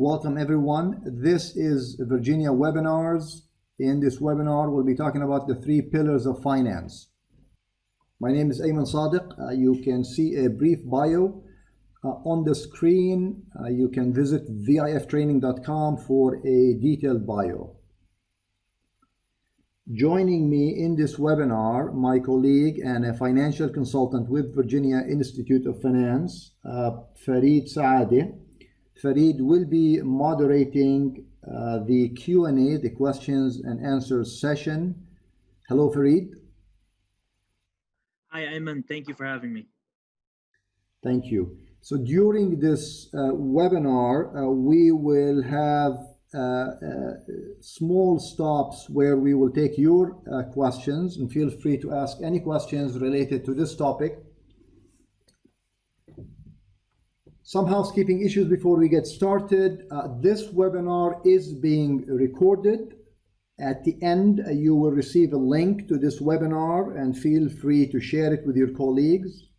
Welcome everyone. This is Virginia Webinars. In this webinar, we'll be talking about the 3 pillars of finance. My name is Ayman Sadiq. You can see a brief bio on the screen. You can visit viftraining.com for a detailed bio. Joining me in this webinar, my colleague and a financial consultant with Virginia Institute of Finance, Farid Saadi. Farid will be moderating the Q&A, the questions and answers session. Hello, Farid. Hi, Ayman. Thank you for having me. Thank you. So during this webinar, we will have small stops where we will take your questions, and feel free to ask any questions related to this topic. Some housekeeping issues before we get started. This webinar is being recorded. At the end, you will receive a link to this webinar and feel free to share it with your colleagues.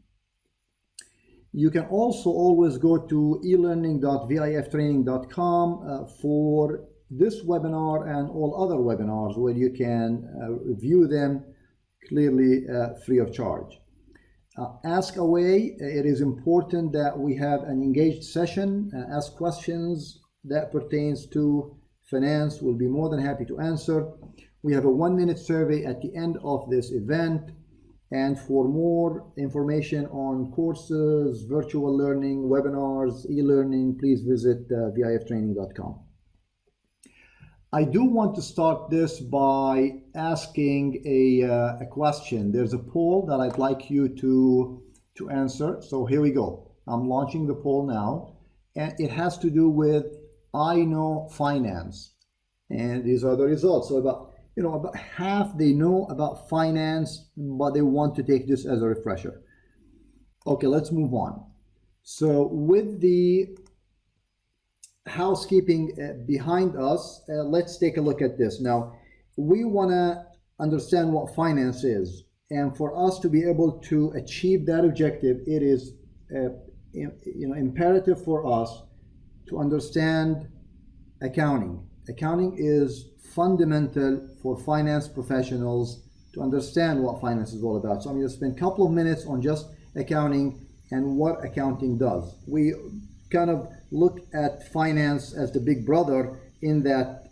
You can also always go to elearning.viftraining.com for this webinar and all other webinars where you can view them clearly free of charge. Ask away. It is important that we have an engaged session. Ask questions that pertains to finance. We'll be more than happy to answer. We have a 1-minute survey at the end of this event. And for more information on courses, virtual learning, webinars, e-learning, please visit viftraining.com. I do want to start this by asking a question. There's a poll that I'd like you to answer. So here we go. I'm launching the poll now, and it has to do with I know finance. And these are the results. So about half they know about finance, but they want to take this as a refresher. Okay, let's move on. So with the housekeeping behind us, let's take a look at this. Now, we want to understand what finance is. And for us to be able to achieve that objective, it is imperative for us to understand accounting. Accounting is fundamental for finance professionals to understand what finance is all about. So I'm going to spend a couple of minutes on just accounting and what accounting does. We kind of look at finance as the big brother in that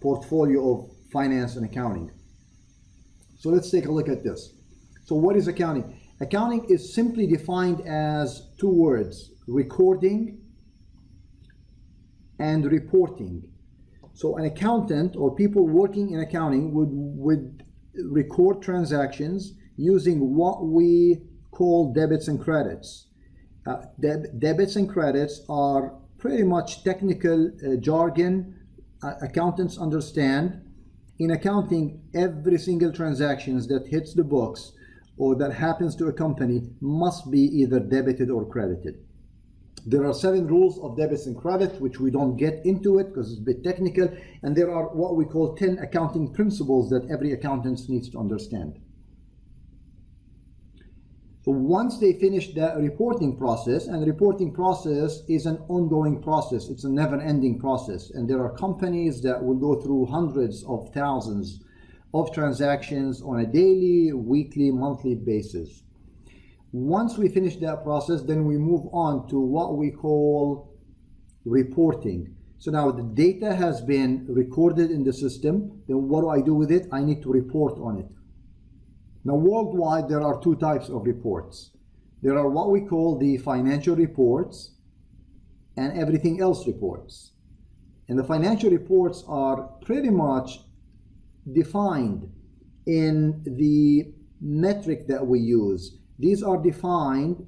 portfolio of finance and accounting. So let's take a look at this. So what is accounting? Accounting is simply defined as 2 words: recording and reporting. So an accountant or people working in accounting would record transactions using what we call debits and credits. Debits and credits are pretty much technical jargon accountants understand. In accounting, every single transaction that hits the books or that happens to a company must be either debited or credited. There are 7 rules of debits and credits, which we don't get into it because it's a bit technical. And there are what we call 10 accounting principles that every accountant needs to understand. So once they finish that reporting process, and the reporting process is an ongoing process, it's a never-ending process. And there are companies that will go through hundreds of thousands of transactions on a daily, weekly, monthly basis. Once we finish that process, then we move on to what we call reporting. So now the data has been recorded in the system. Then what do I do with it? I need to report on it. Now worldwide, there are 2 types of reports. There are what we call the financial reports and everything else reports. And the financial reports are pretty much defined in the metric that we use. These are defined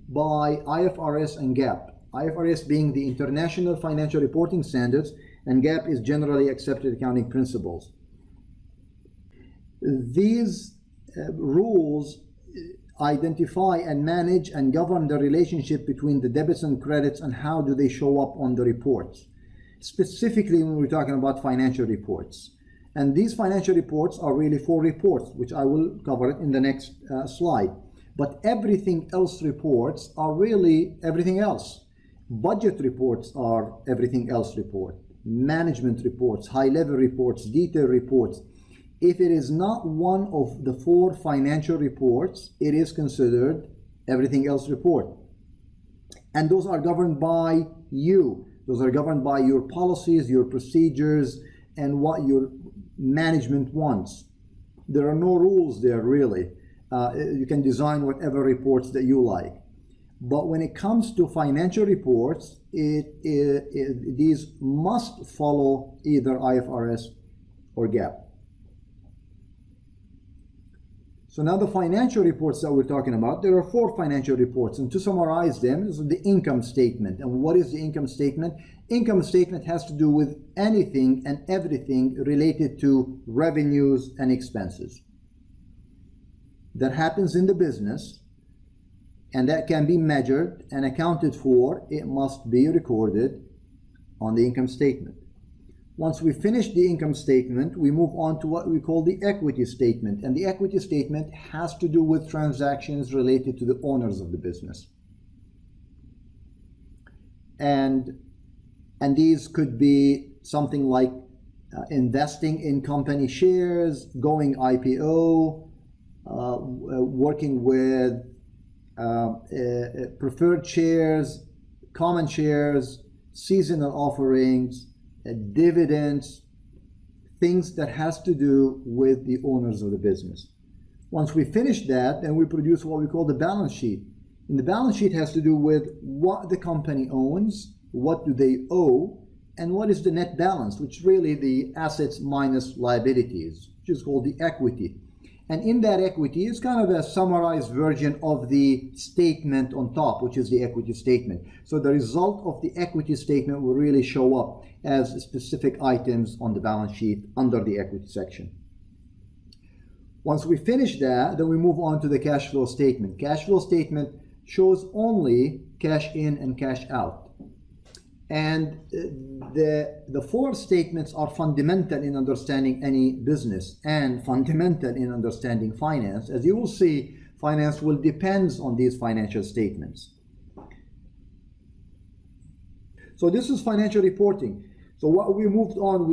by IFRS and GAAP. IFRS being the International Financial Reporting Standards, and GAAP is Generally Accepted Accounting Principles. These rules identify and manage and govern the relationship between the debits and credits and how do they show up on the reports. Specifically when we're talking about financial reports. And these financial reports are really 4 reports, which I will cover in the next slide. But everything else reports are really everything else. Budget reports are everything else report. Management reports, high-level reports, detailed reports. If it is not one of the 4 financial reports, it is considered everything else report. And those are governed by you. Those are governed by your policies, your procedures, and what your management wants. There are no rules there, really. You can design whatever reports that you like. But when it comes to financial reports, these must follow either IFRS or GAAP. So now the financial reports that we're talking about, there are 4 financial reports, and to summarize them is the income statement. And what is the income statement? Income statement has to do with anything and everything related to revenues and expenses that happens in the business, and that can be measured and accounted for. It must be recorded on the income statement. Once we finish the income statement, we move on to what we call the equity statement. And the equity statement has to do with transactions related to the owners of the business. And these could be something like investing in company shares, going IPO, working with preferred shares, common shares, seasonal offerings, dividends, things that has to do with the owners of the business. Once we finish that, then we produce what we call the balance sheet. And the balance sheet has to do with what the company owns, what do they owe, and what is the net balance, which is really the assets minus liabilities, which is called the equity. And in that equity is kind of a summarized version of the statement on top, which is the equity statement. So the result of the equity statement will really show up as specific items on the balance sheet under the equity section. Once we finish that, then we move on to the cash flow statement. Cash flow statement shows only cash in and cash out. And the 4 statements are fundamental in understanding any business and fundamental in understanding finance. As you will see, finance will depend on these financial statements. So this is financial reporting. So what we moved on,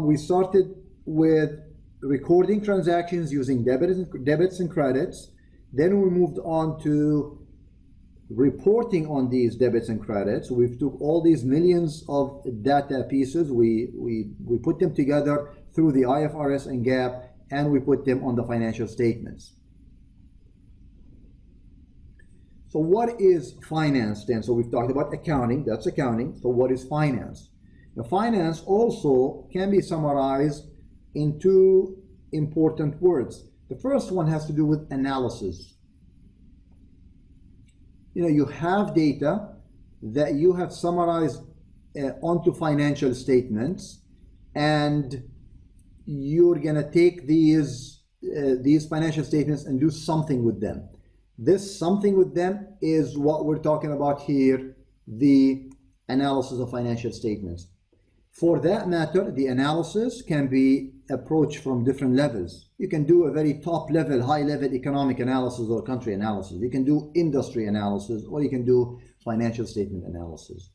we started with recording transactions using debits and credits. Then we moved on to reporting on these debits and credits. We've took all these millions of data pieces, we put them together through the IFRS and GAAP, and we put them on the financial statements. So what is finance then? So we've talked about accounting, that's accounting. So what is finance? Now finance also can be summarized in 2 important words. The first one has to do with analysis. You have data that you have summarized onto financial statements, and you're gonna take these financial statements and do something with them. This something with them is what we're talking about here, the analysis of financial statements. For that matter, the analysis can be approached from different levels. You can do a very top level, high level economic analysis or country analysis. You can do industry analysis, or you can do financial statement analysis.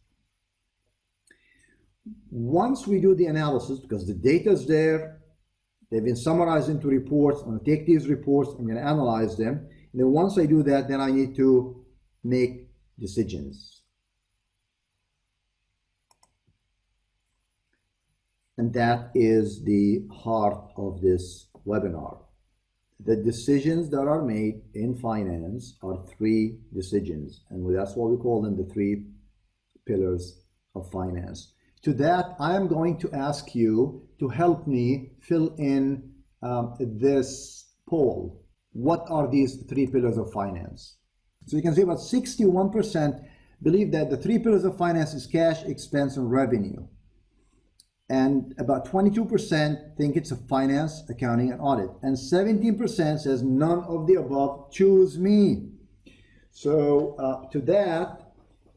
Once we do the analysis, because the data is there, they've been summarized into reports, I'm going to take these reports, I'm going to analyze them. And then once I do that, then I need to make decisions. And that is the heart of this webinar. The decisions that are made in finance are 3 decisions, and that's what we call them, the 3 pillars of finance. To that, I am going to ask you to help me fill in this poll. What are these 3 pillars of finance? So you can see about 61% believe that the 3 pillars of finance is cash, expense, and revenue. And about 22% think it's a finance, accounting, and audit. And 17% says none of the above, choose me. So to that,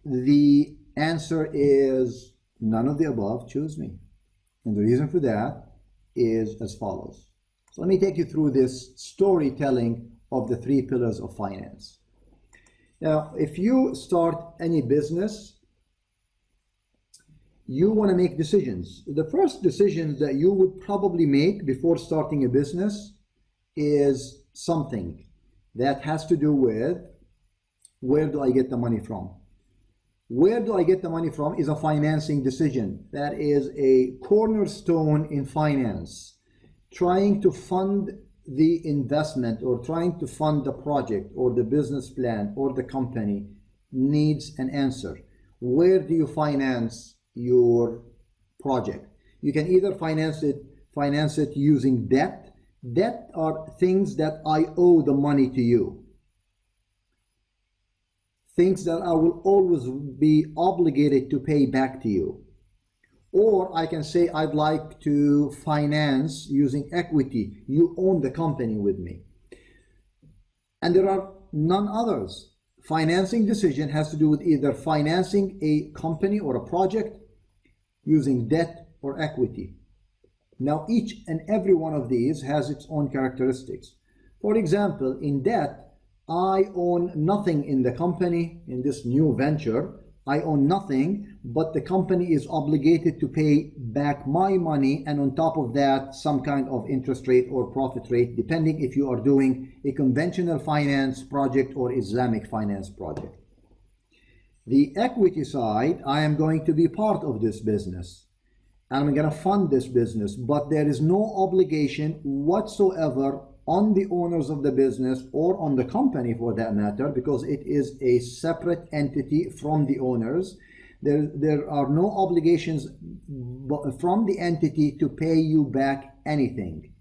the answer is none of the above, choose me. And the reason for that is as follows. So let me take you through this storytelling of the 3 pillars of finance. Now, if you start any business, you want to make decisions. The first decision that you would probably make before starting a business is something that has to do with, where do I get the money from? Where do I get the money from is a financing decision. That is a cornerstone in finance. Trying to fund the investment or trying to fund the project or the business plan or the company needs an answer. Where do you finance your project? You can either finance it using debt. Debt are things that I owe the money to you. Things that I will always be obligated to pay back to you. Or I can say I'd like to finance using equity. You own the company with me. And there are none others. Financing decision has to do with either financing a company or a project using debt or equity. Now, each and every one of these has its own characteristics. For example, in debt, I own nothing in the company, in this new venture. I own nothing, but the company is obligated to pay back my money, and on top of that, some kind of interest rate or profit rate, depending if you are doing a conventional finance project or Islamic finance project. The equity side, I am going to be part of this business, and I'm going to fund this business, but there is no obligation whatsoever on the owners of the business or on the company for that matter, because it is a separate entity from the owners. There are no obligations from the entity to pay you back anything.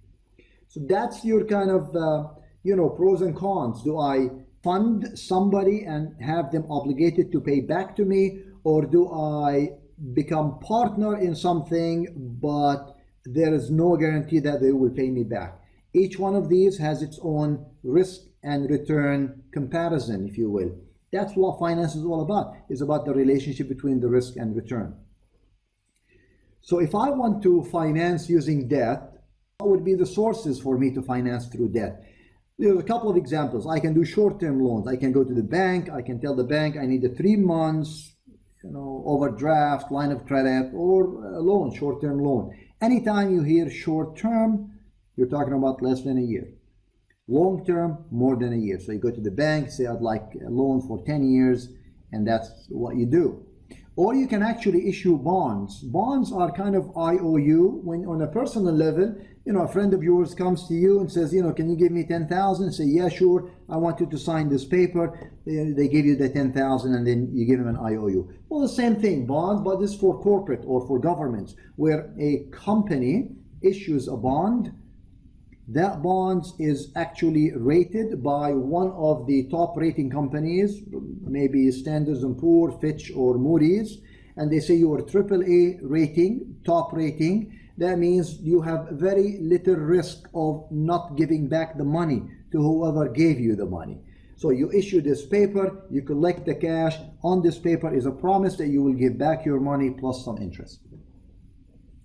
So that's your kind of pros and cons. Do I fund somebody and have them obligated to pay back to me, or do I become partner in something but there is no guarantee that they will pay me back? Each one of these has its own risk and return comparison, if you will. That's what finance is all about. It's about the relationship between the risk and return. So if I want to finance using debt, what would be the sources for me to finance through debt? There's a couple of examples. I can do short-term loans. I can go to the bank. I can tell the bank I need a 3 months, overdraft, line of credit, or a loan, short-term loan. Anytime you hear short-term, you're talking about less than a year. Long term, more than a year. So you go to the bank, say I'd like a loan for 10 years, and that's what you do. Or you can actually issue bonds. Bonds are kind of IOU. When on a personal level, a friend of yours comes to you and says, can you give me 10,000? Say, yeah, sure. I want you to sign this paper. They give you the 10,000 and then you give them an IOU. Well, the same thing, bond, but this is for corporate or for governments, where a company issues a bond. That bond is actually rated by one of the top rating companies, maybe Standard & Poor's, Fitch, or Moody's, and they say you are AAA rating, top rating. That means you have very little risk of not giving back the money to whoever gave you the money. So you issue this paper, you collect the cash. On this paper is a promise that you will give back your money plus some interest.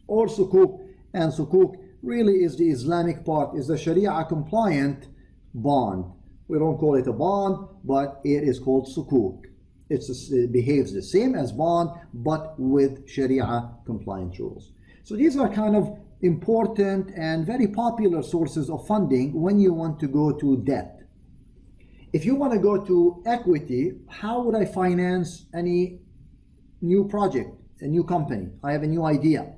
Or sukuk, and sukuk really is the Islamic part, is the Sharia compliant bond. We don't call it a bond, but it is called sukuk. It behaves the same as bond, but with Sharia compliant rules. So these are kind of important and very popular sources of funding when you want to go to debt. If you want to go to equity, how would I finance any new project, a new company? I have a new idea.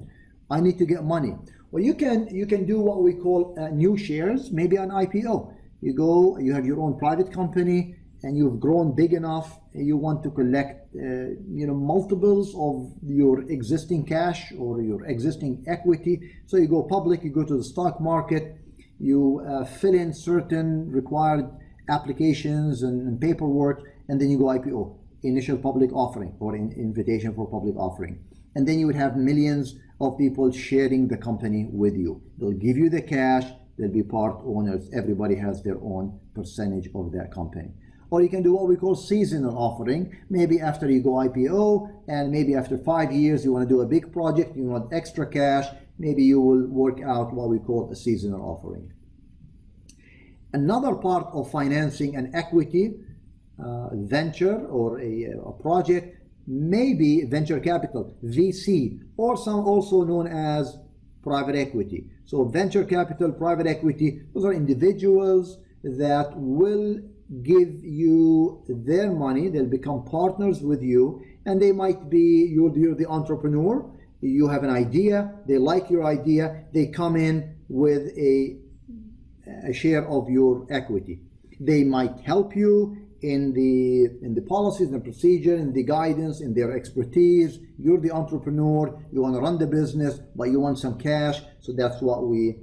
I need to get money. Well, you can do what we call new shares, maybe an IPO. You have your own private company, and you've grown big enough. You want to collect, multiples of your existing cash or your existing equity. So you go public. You go to the stock market. You fill in certain required applications and paperwork, and then you go IPO, initial public offering or invitation for public offering, and then you would have millions of people sharing the company with you. They'll give you the cash, they'll be part owners, everybody has their own percentage of that company. Or you can do what we call seasonal offering. Maybe after you go IPO, and maybe after 5 years you want to do a big project, you want extra cash, maybe you will work out what we call a seasonal offering. Another part of financing an equity venture or a project maybe venture capital, VC, or some also known as private equity. So venture capital, private equity, those are individuals that will give you their money. They'll become partners with you, and they might be, you're the entrepreneur, you have an idea, they like your idea, they come in with a share of your equity. They might help you in the policies and the procedure, in the guidance, in their expertise. You're the entrepreneur, you want to run the business, but you want some cash, so that's what we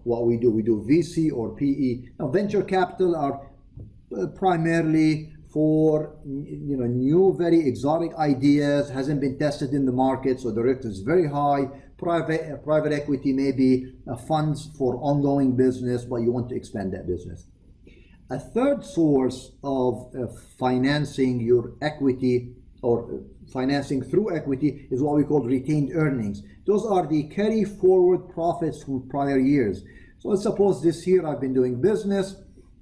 do. We do VC or PE. Now, venture capital are primarily for new, very exotic ideas, hasn't been tested in the market, so the risk is very high. Private equity may be funds for ongoing business, but you want to expand that business. A third source of financing your equity or financing through equity is what we call retained earnings. Those are the carry forward profits from prior years. So let's suppose this year I've been doing business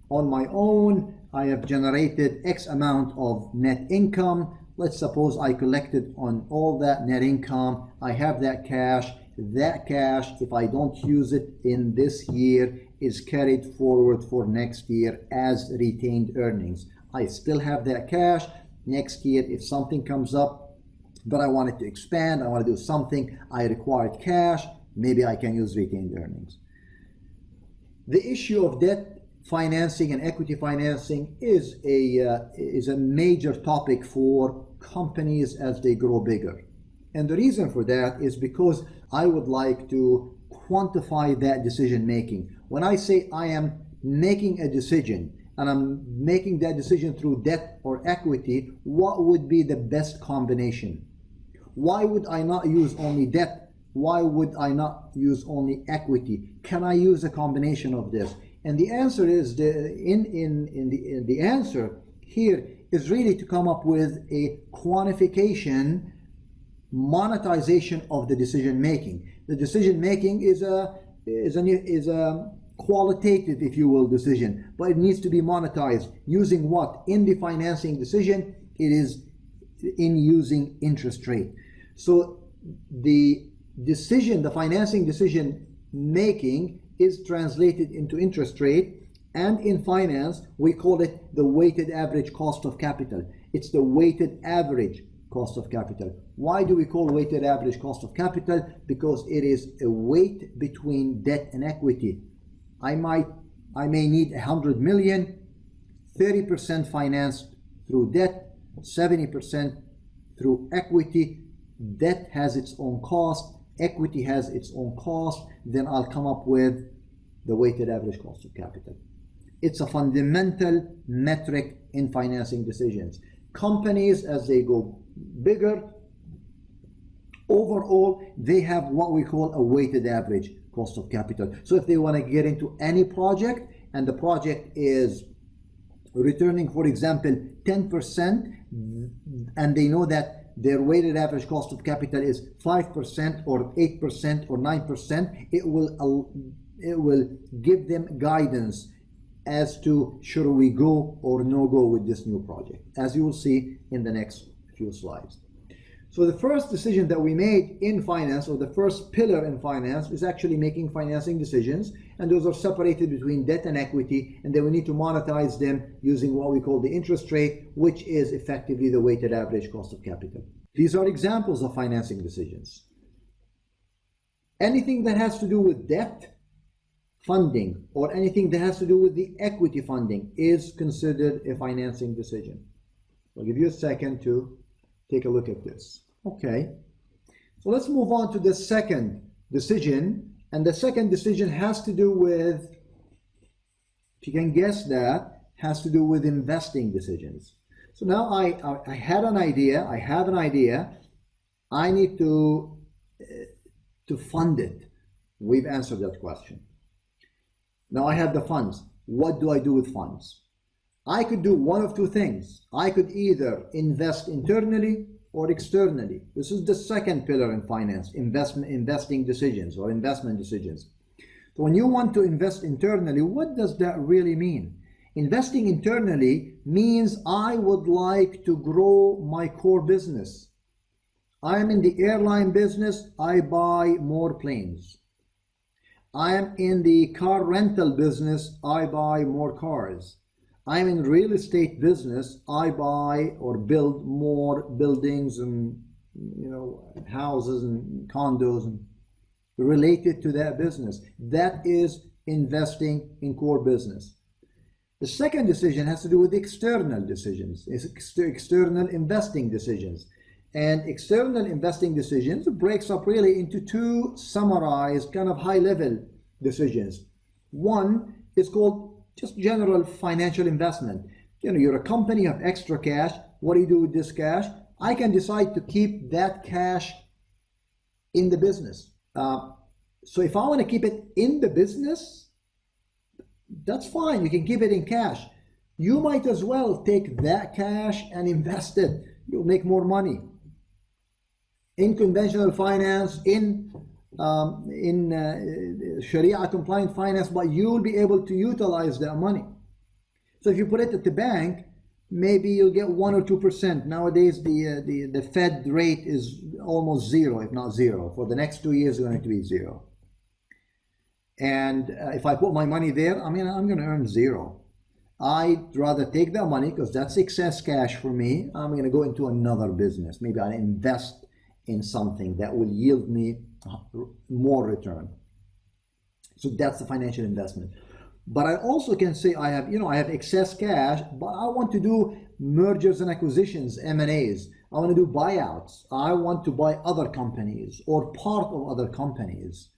on my own. I have generated X amount of net income. Let's suppose I collected on all that net income. I have that cash. That cash, if I don't use it in this year, is carried forward for next year as retained earnings. I still have that cash. Next year, if something comes up that I wanted to expand, I want to do something, I required cash, maybe I can use retained earnings. The issue of debt financing and equity financing is a major topic for companies as they grow bigger. And the reason for that is because I would like to quantify that decision making. When I say I am making a decision and I'm making that decision through debt or equity, what would be the best combination? Why would I not use only debt? Why would I not use only equity? Can I use a combination of this? And the answer is the answer here is really to come up with a quantification, monetization of the decision making. The decision making is a qualitative, if you will, decision, but it needs to be monetized using what? In the financing decision, it is in using interest rate. So the decision, the financing decision making is translated into interest rate, and in finance we call it the weighted average cost of capital. It's the weighted average cost of capital. Why do we call weighted average cost of capital? Because it is a weight between debt and equity. I may need 100 million, 30% financed through debt, 70% through equity. Debt has its own cost, equity has its own cost, then I'll come up with the weighted average cost of capital. It's a fundamental metric in financing decisions. Companies, as they go bigger, overall, they have what we call a weighted average cost of capital. So if they want to get into any project and the project is returning, for example, 10%, and they know that their weighted average cost of capital is 5% or 8% or 9%, it will give them guidance as to should we go or no go with this new project, as you will see in the next few slides. So the first decision that we made in finance, or the first pillar in finance, is actually making financing decisions, and those are separated between debt and equity, and then we need to monetize them using what we call the interest rate, which is effectively the weighted average cost of capital. These are examples of financing decisions. Anything that has to do with debt funding or anything that has to do with the equity funding is considered a financing decision. I'll give you a second to take a look at this. Okay, so let's move on to the second decision, and the second decision has to do with, if you can guess that, has to do with investing decisions. So now I had an idea, I have an idea, I need to fund it. We've answered that question. Now I have the funds. What do I do with funds? I could do one of two things. I could either invest internally or externally. This is the second pillar in finance, investing decisions or investment decisions. So when you want to invest internally, what does that really mean? Investing internally means I would like to grow my core business. I am in the airline business, I buy more planes. I am in the car rental business, I buy more cars. I'm in real estate business, I buy or build more buildings and houses and condos and related to that business. That is investing in core business. The second decision has to do with external decisions, external investing decisions. And external investing decisions breaks up really into two summarized kind of high-level decisions. One is called just general financial investment. You're a company, you have extra cash. What do you do with this cash? I can decide to keep that cash in the business. So if I want to keep it in the business, that's fine. You can keep it in cash. You might as well take that cash and invest it. You'll make more money. In conventional finance, in Sharia compliant finance, but you'll be able to utilize that money. So if you put it at the bank, maybe you'll get 1 or 2%. Nowadays, the Fed rate is almost zero, if not zero. For the next 2 years, it's going to be zero. And if I put my money there, I'm going to earn zero. I'd rather take that money because that's excess cash for me. I'm going to go into another business. Maybe I'll invest in something that will yield me more return. So that's the financial investment. But I also can say I have excess cash, but I want to do mergers and acquisitions, M&As. I want to do buyouts. I want to buy other companies or part of other companies.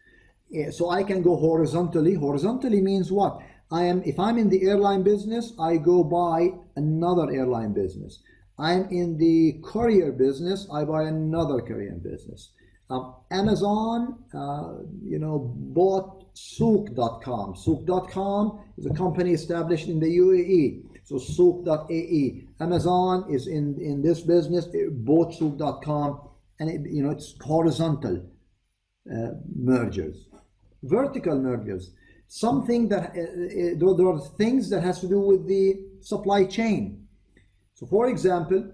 So I can go horizontally. Horizontally means what? If I'm in the airline business, I go buy another airline business. I'm in the courier business, I buy another courier business. Amazon, bought Souq.com. Souq.com is a company established in the UAE. So Souq.ae. Amazon is in this business, it bought Souq.com, and it's horizontal mergers. Vertical mergers. Something that there are things that has to do with the supply chain. So for example,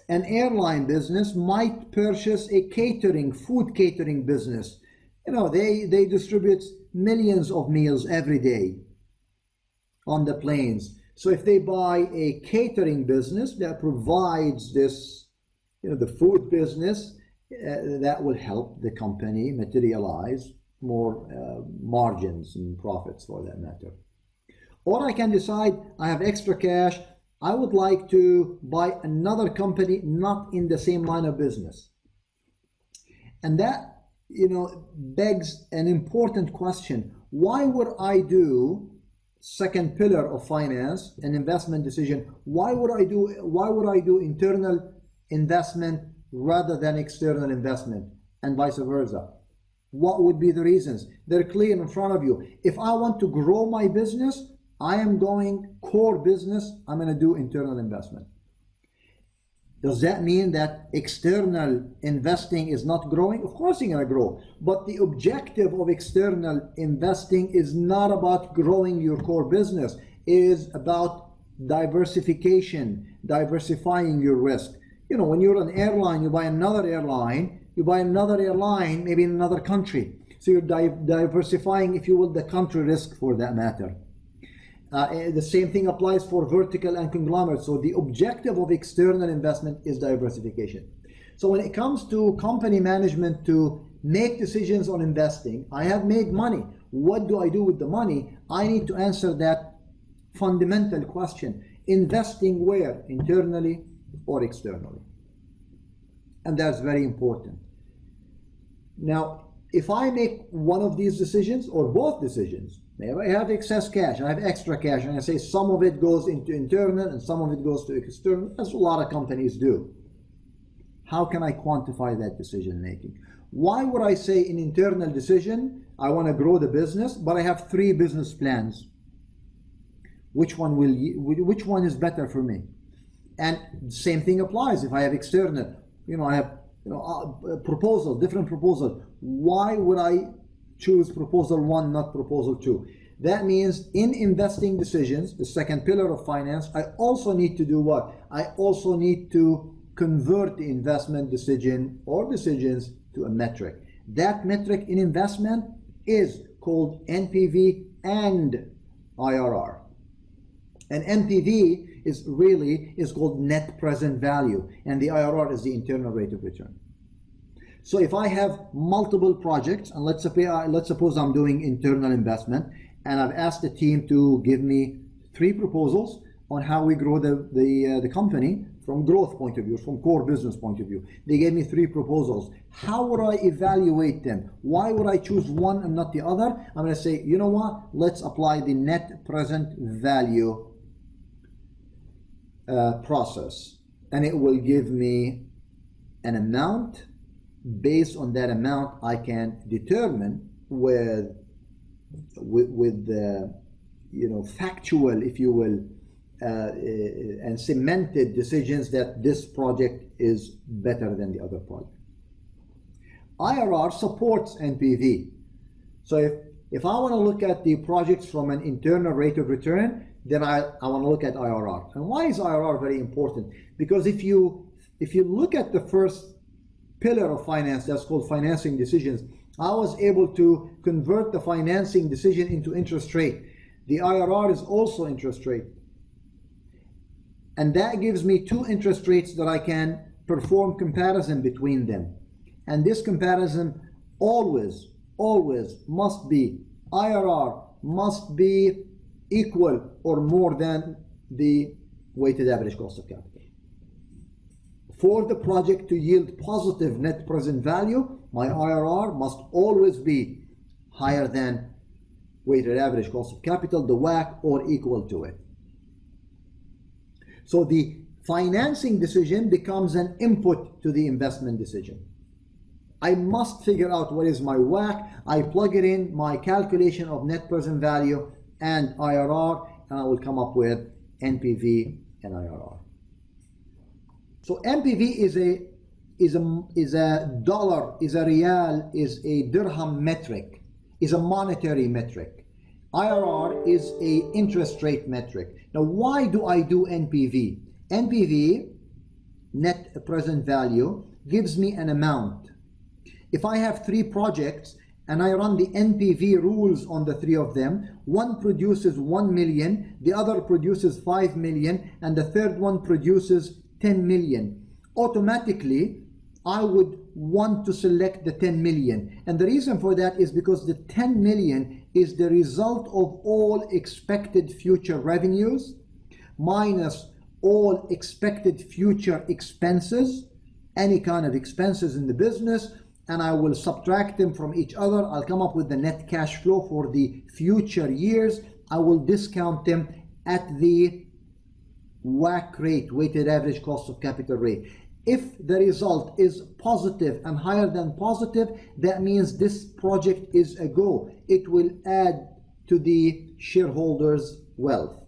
an airline business might purchase a food catering business. They distribute millions of meals every day on the planes. So if they buy a catering business that provides this, the food business, that will help the company materialize more margins and profits for that matter. Or I can decide I have extra cash. I would like to buy another company not in the same line of business. And that, begs an important question. Why would I do second pillar of finance, an investment decision? Why would I do internal investment rather than external investment, and vice versa? What would be the reasons? They're clear in front of you. If I want to grow my business, I am going core business, I'm going to do internal investment. Does that mean that external investing is not growing? Of course you're going to grow. But the objective of external investing is not about growing your core business. It is about diversification, diversifying your risk. When you're an airline, you buy another airline, maybe in another country. So you're diversifying, if you will, the country risk for that matter. The same thing applies for vertical and conglomerate. So the objective of external investment is diversification. So when it comes to company management to make decisions on investing, I have made money. What do I do with the money? I need to answer that fundamental question. Investing where? Internally or externally? And that's very important. Now, if I make one of these decisions or both decisions, maybe I have excess cash, I have extra cash, and I say some of it goes into internal and some of it goes to external, as a lot of companies do. How can I quantify that decision making? Why would I say in internal decision, I want to grow the business, but I have 3 business plans? Which one is better for me? And same thing applies if I have external. I have different proposal. Why would I choose proposal 1, not proposal 2? That means in investing decisions, the second pillar of finance, I also need to do what? I also need to convert the investment decision or decisions to a metric. That metric in investment is called NPV and IRR. And NPV is called net present value, and the IRR is the internal rate of return. So if I have multiple projects, and let's suppose I'm doing internal investment, and I've asked the team to give me 3 proposals on how we grow the company from growth point of view, from core business point of view. They gave me 3 proposals. How would I evaluate them? Why would I choose one and not the other? I'm going to say, you know what? Let's apply the net present value process, and it will give me an amount. Based on that amount, I can determine with the factual, if you will, and cemented decisions that this project is better than the other project. IRR supports NPV. So if I want to look at the projects from an internal rate of return, then I want to look at IRR. And why is IRR very important? Because if you look at the first pillar of finance, that's called financing decisions, I was able to convert the financing decision into interest rate. The IRR is also interest rate. And that gives me 2 interest rates that I can perform comparison between them. And this comparison always must be, IRR must be equal or more than the weighted average cost of capital. For the project to yield positive net present value, my IRR must always be higher than weighted average cost of capital, the WACC, or equal to it. So the financing decision becomes an input to the investment decision. I must figure out what is my WACC. I plug it in my calculation of net present value and IRR, and I will come up with NPV and IRR. So NPV is a dollar, is a real, is a dirham metric, is a monetary metric. IRR is a interest rate metric. Now, why do I do NPV? NPV, net present value, gives me an amount. If I have 3 projects and I run the NPV rules on the 3 of them, one produces 1 million, the other produces 5 million, and the third one produces 10 million. Automatically, I would want to select the 10 million. And the reason for that is because the 10 million is the result of all expected future revenues minus all expected future expenses, any kind of expenses in the business, and I will subtract them from each other. I'll come up with the net cash flow for the future years. I will discount them at the WACC rate, weighted average cost of capital rate. If the result is positive and higher than positive, that means this project is a go. It will add to the shareholders' wealth.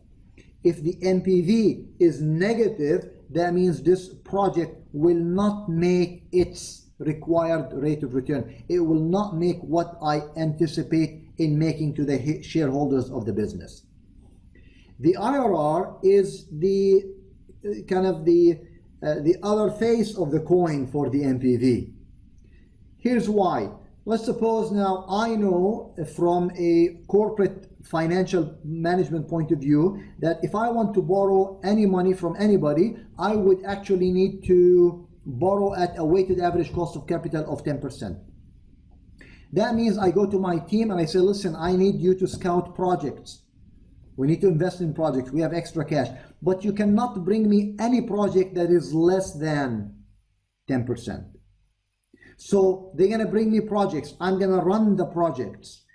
If the NPV is negative, that means this project will not make its required rate of return. It will not make what I anticipate in making to the shareholders of the business. The IRR is the kind of the other face of the coin for the NPV. Here's why. Let's suppose now I know from a corporate financial management point of view that if I want to borrow any money from anybody, I would actually need to borrow at a weighted average cost of capital of 10%. That means I go to my team and I say, listen, I need you to scout projects. We need to invest in projects. We have extra cash. But you cannot bring me any project that is less than 10%. So they're going to bring me projects. I'm going to run the projects,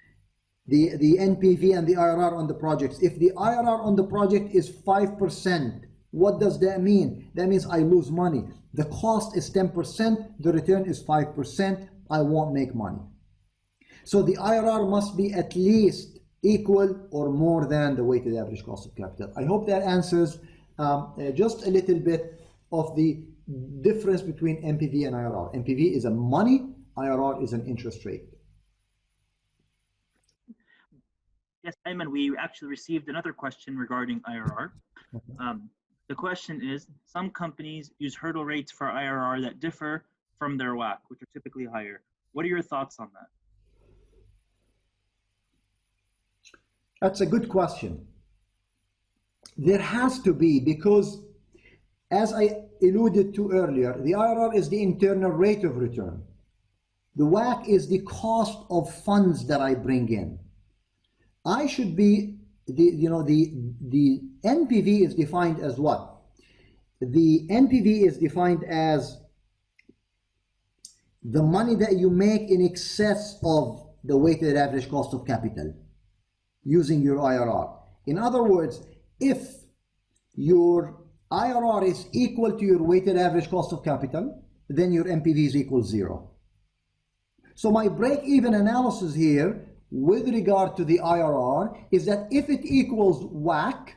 the NPV and the IRR on the projects. If the IRR on the project is 5%, what does that mean? That means I lose money. The cost is 10%, the return is 5%, I won't make money. So the IRR must be at least equal or more than the weighted average cost of capital. I hope that answers just a little bit of the difference between NPV and IRR. NPV is a money, IRR is an interest rate. Yes, Ayman, we actually received another question regarding IRR. The question is, some companies use hurdle rates for IRR that differ from their WACC, which are typically higher. What are your thoughts on that? That's a good question. There has to be, because as I alluded to earlier, the IRR is the internal rate of return. The WACC is the cost of funds that I bring in. I should be, the NPV is defined as what? The NPV is defined as the money that you make in excess of the weighted average cost of capital using your IRR. In other words, if your IRR is equal to your weighted average cost of capital, then your NPV is equal to 0. So my break-even analysis here with regard to the IRR is that if it equals WACC,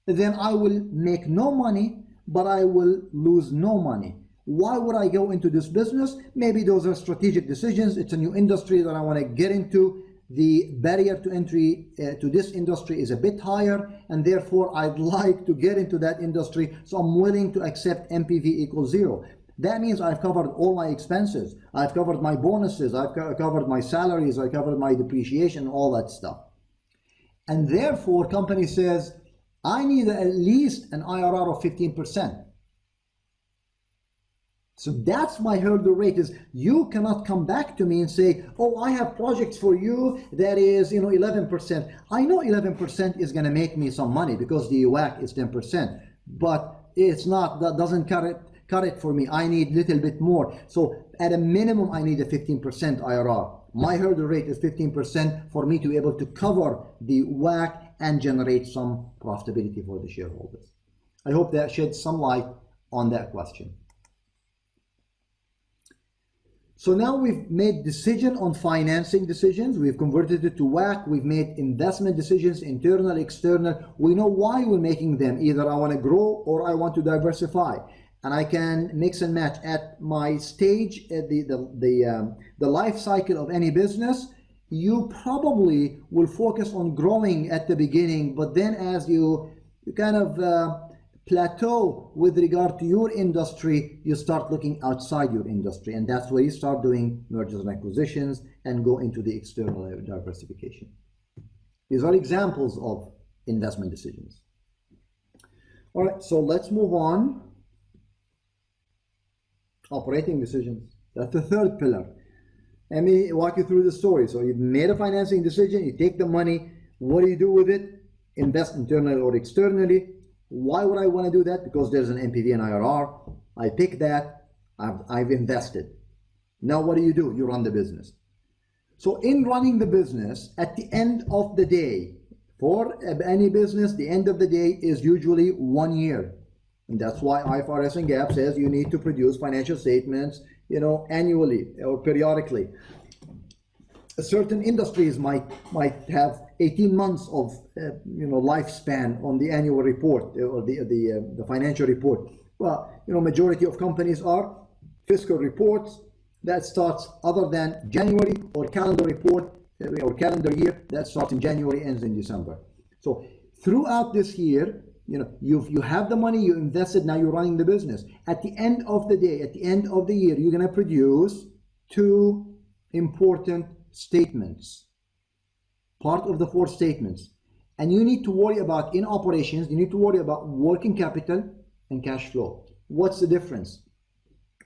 then I will make no money, but I will lose no money. Why would I go into this business? Maybe those are strategic decisions. It's a new industry that I want to get into. The barrier to entry to this industry is a bit higher, and therefore I'd like to get into that industry, so I'm willing to accept NPV equals 0. That means I've covered all my expenses. I've covered my bonuses. I've covered my salaries. I covered my depreciation, all that stuff. And therefore, company says, I need at least an IRR of 15%. So that's my hurdle rate. Is you cannot come back to me and say, oh, I have projects for you that is 11%. I know 11% is going to make me some money because the WACC is 10%, but it's not, that doesn't cut it for me. I need a little bit more. So at a minimum, I need a 15% IRR. My hurdle rate is 15% for me to be able to cover the WACC and generate some profitability for the shareholders. I hope that sheds some light on that question. So now we've made decision on financing decisions. We've converted it to WACC. We've made investment decisions, internal, external. We know why we're making them. Either I want to grow or I want to diversify. And I can mix and match at my stage, at the life cycle of any business. You probably will focus on growing at the beginning, but then as you kind of plateau with regard to your industry, you start looking outside your industry, and that's where you start doing mergers and acquisitions and go into the external diversification. These are examples of investment decisions. All right, so let's move on. Operating decisions. That's the third pillar. Let me walk you through the story. So you've made a financing decision, you take the money, what do you do with it? Invest internally or externally. Why would I want to do that? Because there's an NPV and IRR. I pick that, I've invested. Now what do? You run the business. So in running the business, at the end of the day, for any business, the end of the day is usually 1 year. And that's why IFRS and GAAP says you need to produce financial statements, annually or periodically. Certain industries might have 18 months of lifespan on the annual report or the financial report. Well, majority of companies are fiscal reports that starts other than January, or calendar report or calendar year that starts in January, ends in December. So throughout this year, you have the money, you invested, now you're running the business. At the end of the day, at the end of the year, you're going to produce 2 important statements, part of the 4 statements. And you need to worry about, in operations, you need to worry about working capital and cash flow. What's the difference?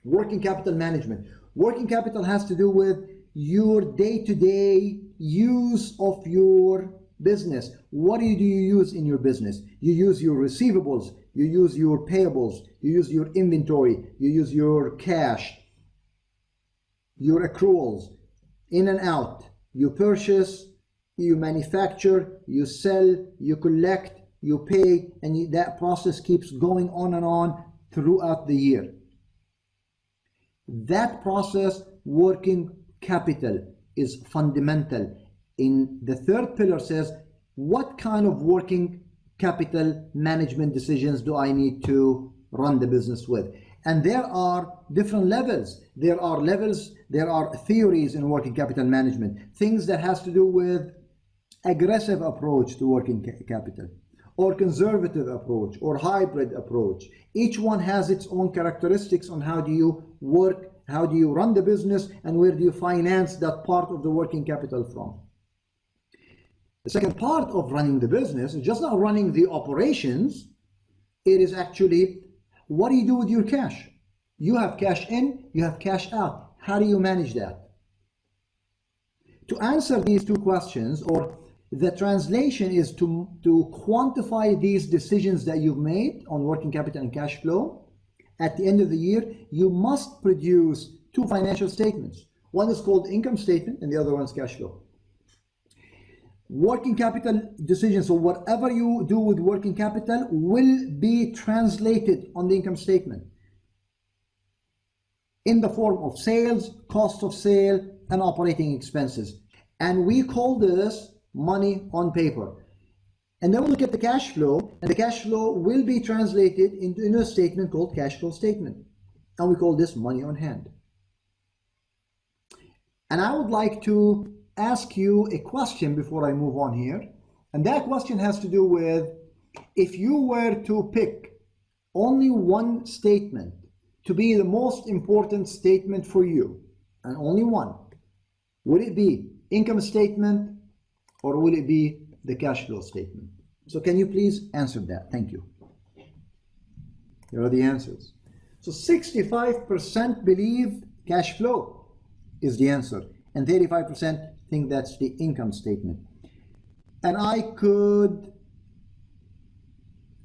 Working capital management. Working capital has to do with your day-to-day use of your business. What do you use in your business? You use your receivables, you use your payables, you use your inventory, you use your cash, your accruals, in and out. You purchase, you manufacture, you sell, you collect, you pay, and that process keeps going on and on throughout the year. That process, working capital, is fundamental. In the third pillar says, what kind of working capital management decisions do I need to run the business with? And there are different levels. There are theories in working capital management, things that has to do with aggressive approach to working capital, or conservative approach or hybrid approach. Each one has its own characteristics on how do you work, how do you run the business, and where do you finance that part of the working capital from. The second part of running the business is just not running the operations. It is actually, what do you do with your cash? You have cash in, you have cash out. How do you manage that? To answer these two questions, or the translation is to quantify these decisions that you've made on working capital and cash flow. At the end of the year, you must produce two financial statements. One is called income statement and the other one is cash flow. Working capital decisions, so whatever you do with working capital will be translated on the income statement in the form of sales, cost of sale, and operating expenses. And we call this money on paper. And then we look at the cash flow, and the cash flow will be translated into a statement called cash flow statement. And we call this money on hand. And I would like to ask you a question before I move on here. And that question has to do with, if you were to pick only one statement to be the most important statement for you, and only one, would it be income statement or will it be the cash flow statement? So can you please answer that? Thank you. Here are the answers. So 65% believe cash flow is the answer, and 35% think that's the income statement. And I could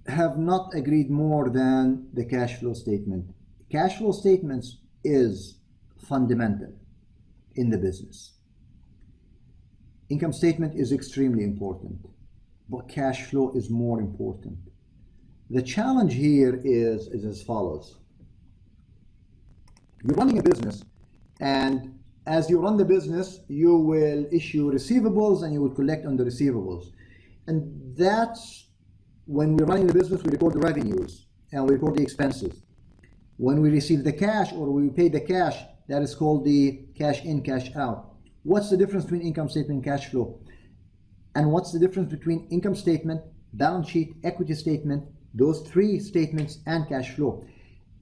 have not agreed more than the cash flow statement. Cash flow statements is fundamental in the business. Income statement is extremely important, but cash flow is more important. The challenge here is as follows. You're running a business, and as you run the business, you will issue receivables and you will collect on the receivables. And that's when we're running the business, we record the revenues and we record the expenses. When we receive the cash or we pay the cash, that is called the cash in, cash out. What's the difference between income statement and cash flow? And what's the difference between income statement, balance sheet, equity statement, those three statements, and cash flow?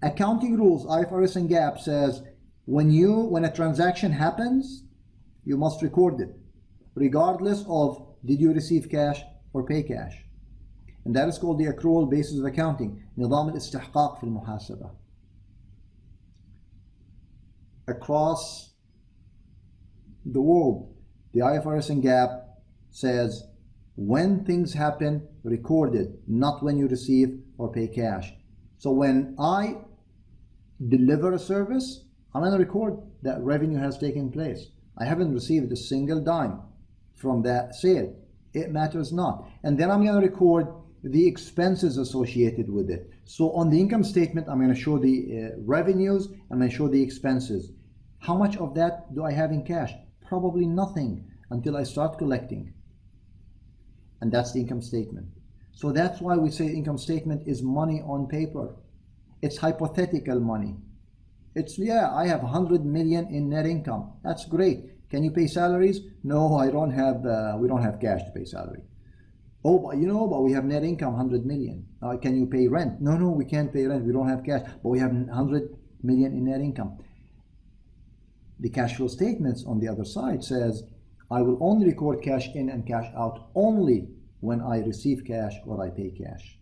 Accounting rules, IFRS and GAAP says, when a transaction happens, you must record it, regardless of did you receive cash or pay cash. And that is called the accrual basis of accounting, نظام الاستحقاق في المحاسبة. Across the world, the IFRS and GAAP says when things happen, record it, not when you receive or pay cash. So when I deliver a service, I'm going to record that revenue has taken place. I haven't received a single dime from that sale. It matters not. And then I'm going to record the expenses associated with it. So on the income statement, I'm going to show the revenues, I'm going to show the expenses. How much of that do I have in cash? Probably nothing until I start collecting. And that's the income statement. So that's why we say income statement is money on paper. It's hypothetical money. It's, yeah, I have 100 million in net income. That's great. Can you pay salaries? No, I don't have, we don't have cash to pay salary. Oh, but but we have net income, 100 million. Can you pay rent? No, we can't pay rent. We don't have cash, but we have 100 million in net income. The cash flow statements on the other side says, I will only record cash in and cash out only when I receive cash or I pay cash.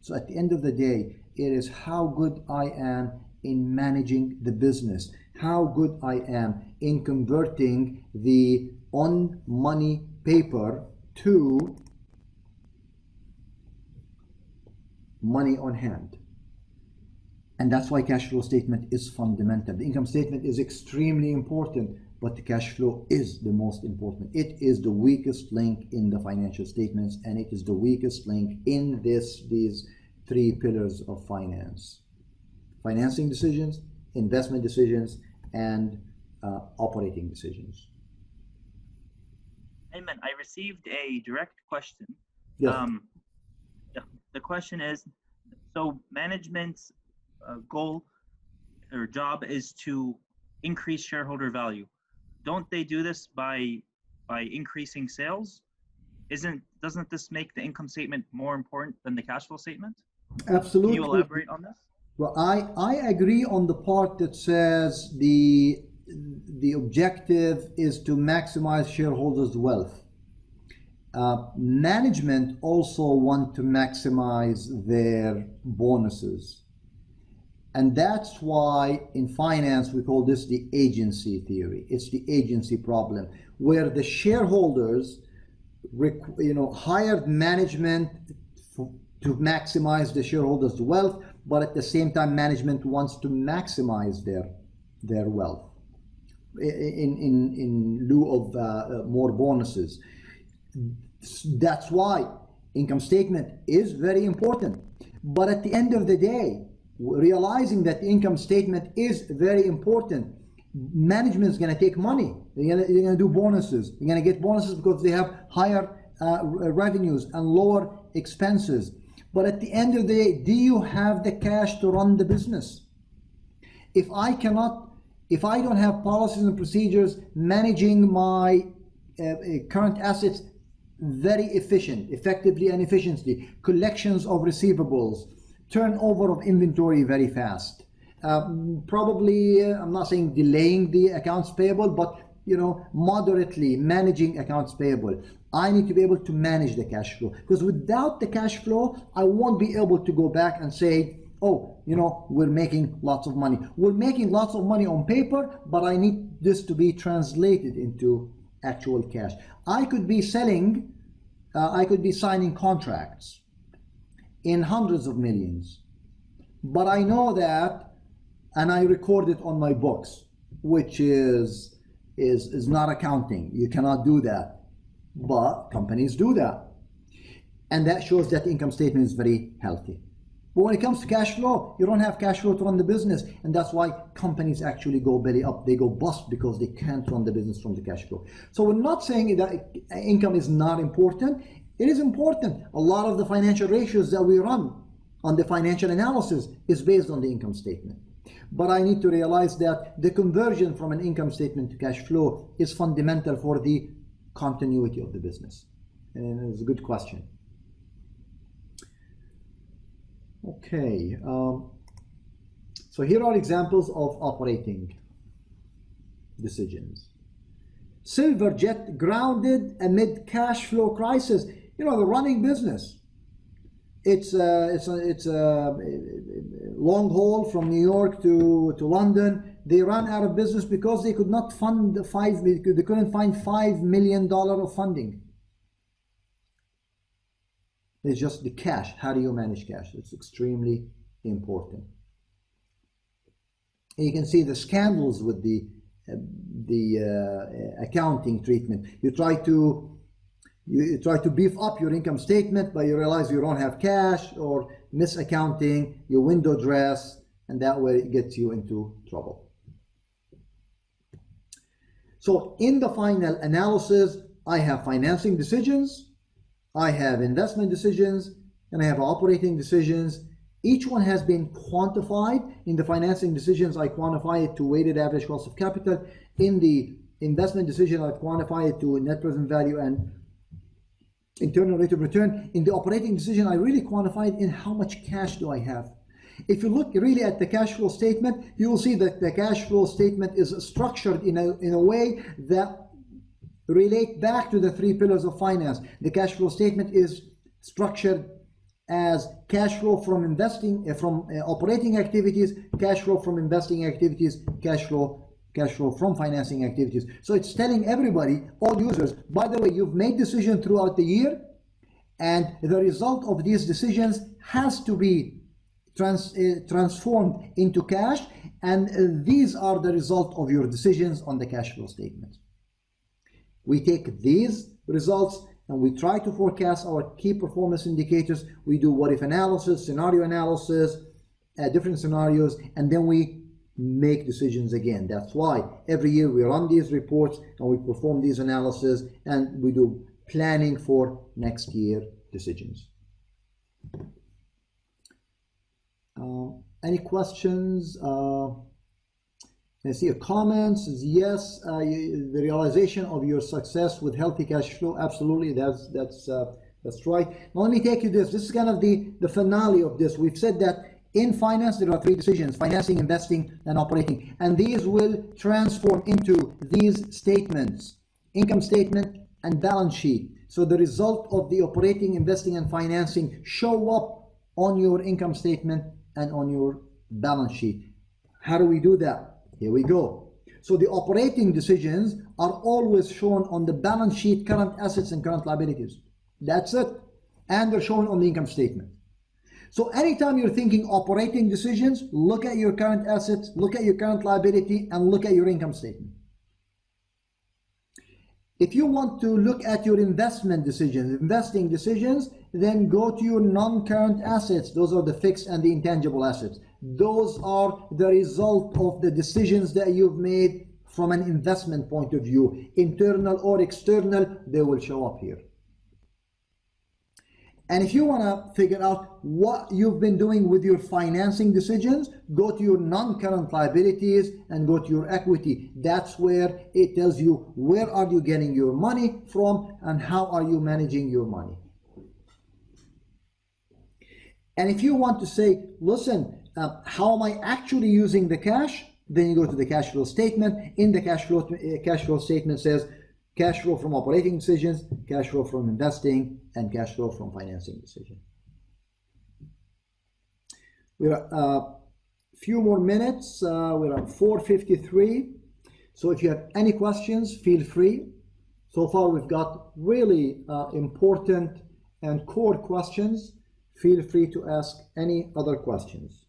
So at the end of the day, it is how good I am in managing the business, how good I am in converting the on money paper to money on hand. And that's why cash flow statement is fundamental. The income statement is extremely important, but the cash flow is the most important. It is the weakest link in the financial statements, and it is the weakest link in these three pillars of finance. Financing decisions, investment decisions, and operating decisions. Ayman, I received a direct question. Yes. The question is, so management's goal or job is to increase shareholder value. Don't they do this by increasing sales? doesn't this make the income statement more important than the cash flow statement? Absolutely. Can you elaborate on this? Well, I agree on the part that says the objective is to maximize shareholders' wealth. Management also want to maximize their bonuses. And that's why in finance we call this the agency theory. It's the agency problem, where the shareholders hired management to maximize the shareholders' wealth, but at the same time management wants to maximize their wealth in lieu of more bonuses. That's why income statement is very important. But at the end of the day, realizing that the income statement is very important, management is going to take money. They're going to do bonuses. They're going to get bonuses because they have higher revenues and lower expenses. But at the end of the day, do you have the cash to run the business? If I don't have policies and procedures managing my current assets very effectively and efficiently, collections of receivables, turnover of inventory very fast, probably, I'm not saying delaying the accounts payable, but moderately managing accounts payable. I need to be able to manage the cash flow, because without the cash flow, I won't be able to go back and say, oh, we're making lots of money. We're making lots of money on paper, but I need this to be translated into actual cash. I could be signing contracts in hundreds of millions, but I know that, and I record it on my books, which is not accounting. You cannot do that, but companies do that, and that shows that the income statement is very healthy. But when it comes to cash flow, you don't have cash flow to run the business, and that's why companies actually go belly up. They go bust because they can't run the business from the cash flow. So we're not saying that income is not important. It is important. A lot of the financial ratios that we run on the financial analysis is based on the income statement. But I need to realize that the conversion from an income statement to cash flow is fundamental for the continuity of the business. And it's a good question. Okay, so here are examples of operating decisions. Silverjet grounded amid cash flow crisis. The running business. It's a long haul from New York to London. They ran out of business because they could not fund they couldn't find $5 million of funding. It's just the cash. How do you manage cash? It's extremely important. And you can see the scandals with the accounting treatment. You try to beef up your income statement, but you realize you don't have cash, or misaccounting, you window dress, and that way it gets you into trouble. So in the final analysis, I have financing decisions, I have investment decisions, and I have operating decisions. Each one has been quantified. In the financing decisions, I quantify it to weighted average cost of capital. In the investment decision, I quantify it to net present value and internal rate of return. In the operating decision, I really quantify it in how much cash do I have. If you look really at the cash flow statement, you will see that the cash flow statement is structured in a way that relate back to the three pillars of finance. The cash flow statement is structured as cash flow from operating activities, cash flow from investing activities, cash flow from financing activities. So it's telling everybody, all users, by the way, you've made decisions throughout the year, and the result of these decisions has to be transformed into cash, and these are the result of your decisions on the cash flow statement. We take these results and we try to forecast our key performance indicators. We do what-if analysis, scenario analysis, different scenarios, and then we make decisions again. That's why every year we run these reports and we perform these analyses, and we do planning for next year decisions. Any questions? I see a comment says yes. The realization of your success with healthy cash flow. Absolutely, that's right. Now let me take you this. This is kind of the finale of this. We've said that in finance there are three decisions: financing, investing, and operating. And these will transform into these statements: income statement and balance sheet. So the result of the operating, investing, and financing show up on your income statement and on your balance sheet. How do we do that? Here we go. So the operating decisions are always shown on the balance sheet, current assets and current liabilities. That's it. And they're shown on the income statement. So anytime you're thinking operating decisions, look at your current assets, look at your current liability, and look at your income statement. If you want to look at your investment decisions, investing decisions, then go to your non-current assets. Those are the fixed and the intangible assets. Those are the result of the decisions that you've made from an investment point of view. Internal or external, they will show up here. And if you want to figure out what you've been doing with your financing decisions, go to your non-current liabilities and go to your equity. That's where it tells you where are you getting your money from and how are you managing your money. And if you want to say, listen, how am I actually using the cash? Then you go to the cash flow statement. In the cash flow statement says cash flow from operating decisions, cash flow from investing, and cash flow from financing decision. We're a few more minutes. We're at 4:53. So if you have any questions, feel free. So far we've got really important and core questions. Feel free to ask any other questions.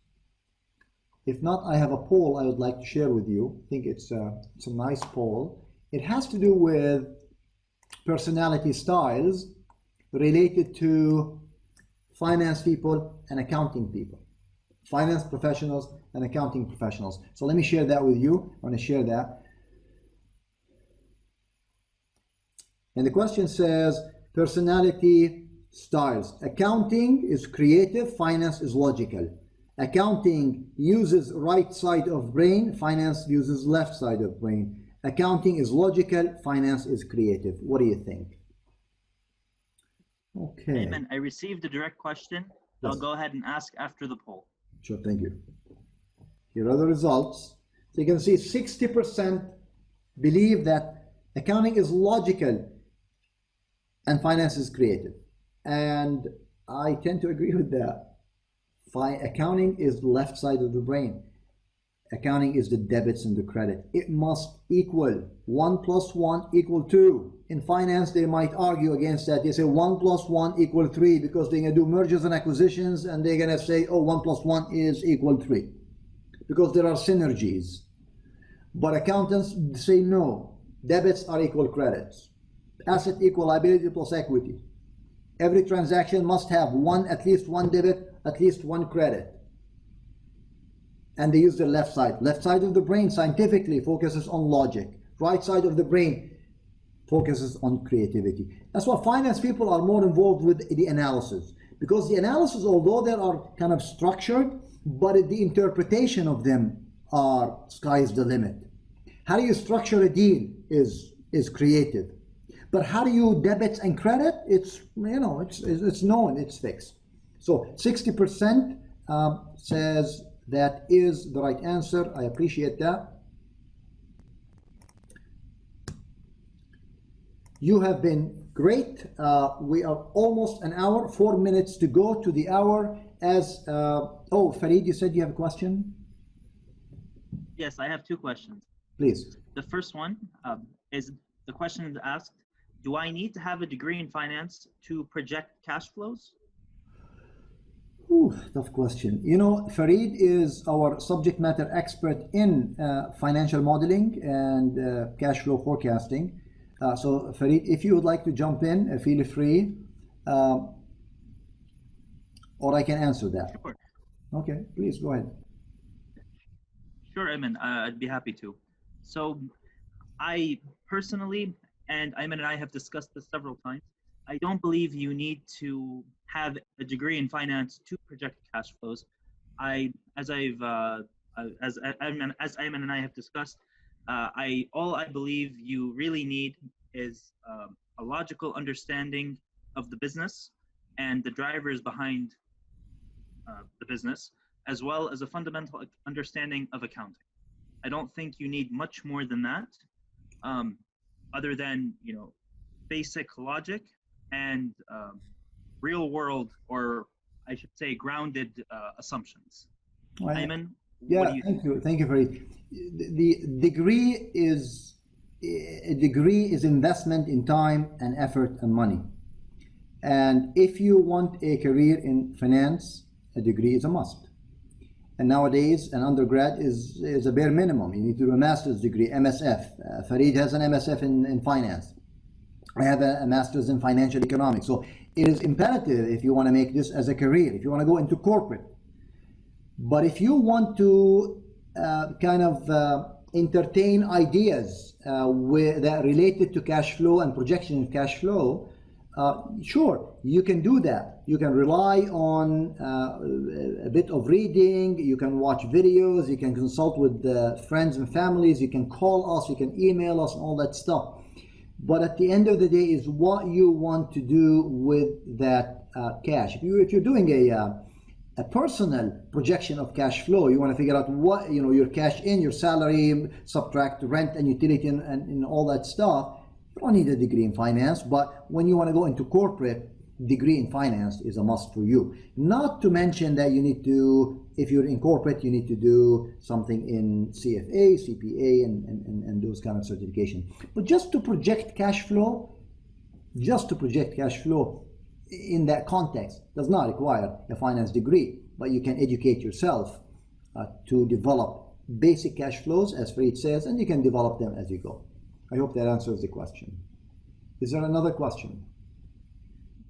If not, I have a poll I would like to share with you. I think it's a nice poll. It has to do with personality styles related to finance people and accounting people. Finance professionals and accounting professionals. So let me share that with you. I want to share that. And the question says, personality styles. Accounting is creative, finance is logical. Accounting uses right side of brain, finance uses left side of brain. Accounting is logical, finance is creative. What do you think? Okay. Amen. I received a direct question. Yes. I'll go ahead and ask after the poll. Sure, thank you. Here are the results. So you can see 60% believe that accounting is logical and finance is creative. And I tend to agree with that. Accounting is the left side of the brain. Accounting is the debits and the credit. It must equal. 1 + 1 = 2. In finance, they might argue against that. They say 1 + 1 = 3 because they're going to do mergers and acquisitions and they're going to say, oh, 1 + 1 is equal 3 because there are synergies. But accountants say no. Debits are equal credits. Asset equal liability plus equity. Every transaction must have at least one debit, at least one credit. And they use the left side. Left side of the brain scientifically focuses on logic. Right side of the brain focuses on creativity. That's why finance people are more involved with the analysis. Because the analysis, although they are kind of structured, but the interpretation of them are sky's the limit. How do you structure a deal is creative. But how do you debits and credit? It's known, it's fixed. So 60% says that is the right answer. I appreciate that. You have been great. We are almost an hour, 4 minutes to go to the hour. Farid, you said you have a question? Yes, I have two questions. Please. The first one is the question is asked, do I need to have a degree in finance to project cash flows? Ooh, tough question. You know, Farid is our subject matter expert in financial modeling and cash flow forecasting. So Farid, if you would like to jump in, feel free, or I can answer that. Sure. Okay, please go ahead. Sure, Ayman, I'd be happy to. So I personally, and Ayman and I have discussed this several times, I don't believe you need to have a degree in finance to project cash flows. As I've as Ayman and I have discussed, all I believe you really need is a logical understanding of the business and the drivers behind the business, as well as a fundamental understanding of accounting. I don't think you need much more than that, other than basic logic and real world, or I should say grounded assumptions. Well, Ayman, yeah, what do you think? thank you, Farid. The degree is investment in time and effort and money. And if you want a career in finance, a degree is a must. And nowadays, an undergrad is a bare minimum. You need to do a master's degree, MSF. Farid has an MSF in finance. I have a master's in financial economics. So it is imperative if you want to make this as a career, if you want to go into corporate. But if you want to entertain ideas that are related to cash flow and projection of cash flow, sure, you can do that. You can rely on a bit of reading, you can watch videos, you can consult with friends and families, you can call us, you can email us, and all that stuff. But at the end of the day is what you want to do with that cash. If you're doing a personal projection of cash flow, you want to figure out what, your cash in, your salary, subtract rent and utility and all that stuff, you don't need a degree in finance. But when you want to go into corporate, degree in finance is a must for you. Not to mention that you need to, if you're in corporate, you need to do something in CFA, CPA, and those kind of certification. But just to project cash flow in that context does not require a finance degree, but you can educate yourself to develop basic cash flows, as Farid says, and you can develop them as you go. I hope that answers the question. Is there another question?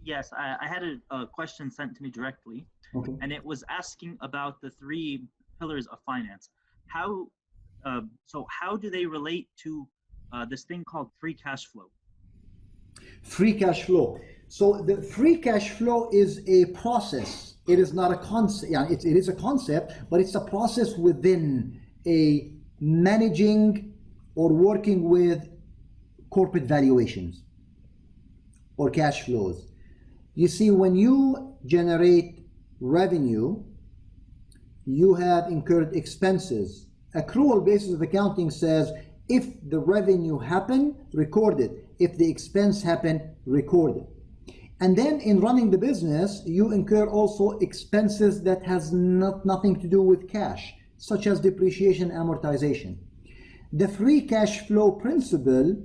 Yes, I had a question sent to me directly, Okay. and it was asking about the 3 pillars of finance. How do they relate to this thing called free cash flow? Free cash flow. So the free cash flow is a process. It is not a concept. Yeah, it is a concept, but it's a process within a managing or working with corporate valuations or cash flows. You see, when you generate revenue, you have incurred expenses. Accrual basis of accounting says if the revenue happened, record it. If the expense happened, record it. And then in running the business, you incur also expenses that has nothing to do with cash, such as depreciation, amortization. The free cash flow principle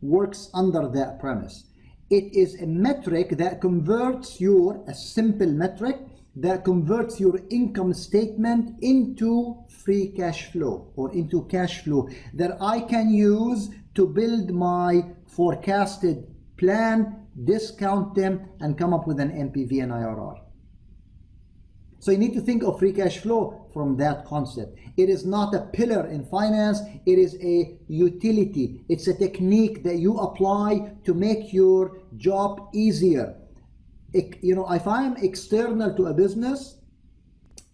works under that premise. It is a metric that converts a simple metric that converts your income statement into free cash flow or into cash flow that I can use to build my forecasted plan, discount them, and come up with an NPV and IRR. So you need to think of free cash flow from that concept. It is not a pillar in finance, it is a utility. It's a technique that you apply to make your job easier. If I am external to a business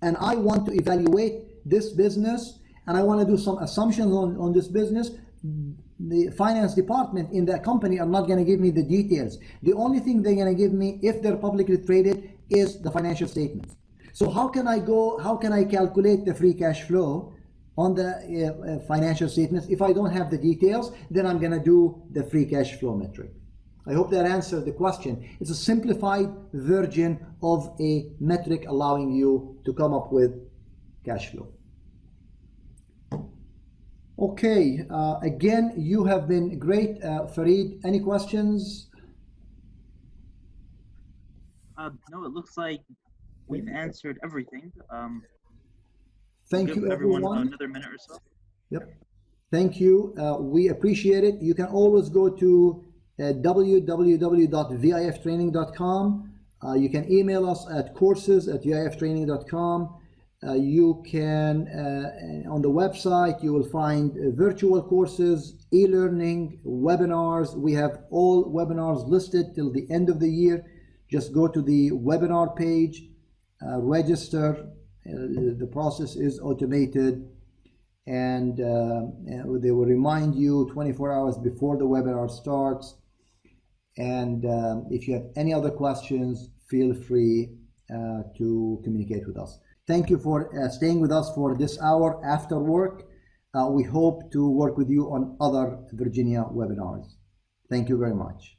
and I want to evaluate this business and I want to do some assumptions on this business, the finance department in that company are not going to give me the details. The only thing they're going to give me, if they're publicly traded, is the financial statements. So how can I calculate the free cash flow on the financial statements? If I don't have the details, then I'm going to do the free cash flow metric. I hope that answered the question. It's a simplified version of a metric allowing you to come up with cash flow. Okay, again, you have been great. Farid, any questions? No, it looks like we've answered everything. Thank you, everyone. Another minute or so. Yep. Thank you. We appreciate it. You can always go to www.viftraining.com. You can email us at courses@viftraining.com. You can, on the website, you will find virtual courses, e-learning, webinars. We have all webinars listed till the end of the year. Just go to the webinar page, register, The process is automated, and they will remind you 24 hours before the webinar starts. And if you have any other questions, feel free to communicate with us. Thank you for staying with us for this hour after work. We hope to work with you on other Virginia webinars. Thank you very much.